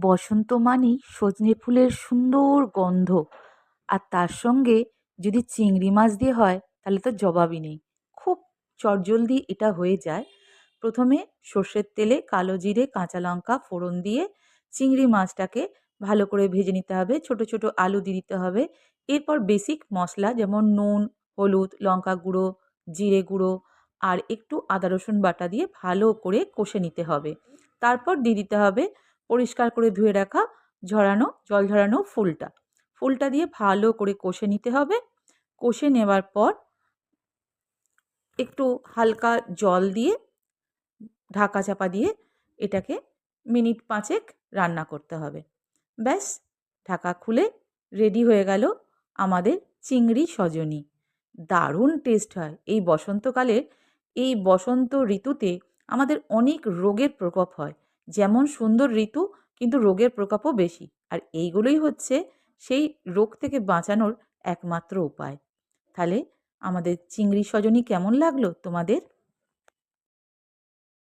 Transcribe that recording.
বসন্ত মানেই সজনে ফুলের সুন্দর গন্ধ। আর তার সঙ্গে যদি চিংড়ি মাছ দিয়ে হয় তাহলে তো জবাবই নেই। খুব চটজলদি এটা হয়ে যায়। প্রথমে সর্ষের তেলে কালো জিরে, কাঁচা লঙ্কা ফোড়ন দিয়ে চিংড়ি মাছটাকে ভালো করে ভেজে নিতে হবে। ছোট, ছোট আলু দিয়ে দিতে হবে। এরপর বেসিক মসলা যেমন নুন, হলুদ, লঙ্কা গুঁড়ো, জিরে গুঁড়ো আর একটু আদা রসুন বাটা দিয়ে ভালো করে কষে নিতে হবে। তারপর দিয়ে দিতে হবে পরিষ্কার করে ধুয়ে রাখা জল ঝরানো ফুলটা। ফুলটা দিয়ে ভালো করে কষে নিতে হবে। কষে নেওয়ার পর একটু হালকা জল দিয়ে ঢাকা চাপা দিয়ে এটাকে মিনিট ৫ রান্না করতে হবে। ব্যাস, ঢাকা খুলে রেডি হয়ে গেল আমাদের চিংড়ি সজনি। দারুণ টেস্ট হয়। এই বসন্ত ঋতুতে আমাদের অনেক রোগের প্রকোপ হয়। যেমন সুন্দর ঋতু, কিন্তু রোগের প্রকোপও বেশি। আর এইগুলোই হচ্ছে সেই রোগ থেকে বাঁচানোর একমাত্র উপায়। তাহলে আমাদের চিংড়ি সজনি কেমন লাগলো তোমাদের?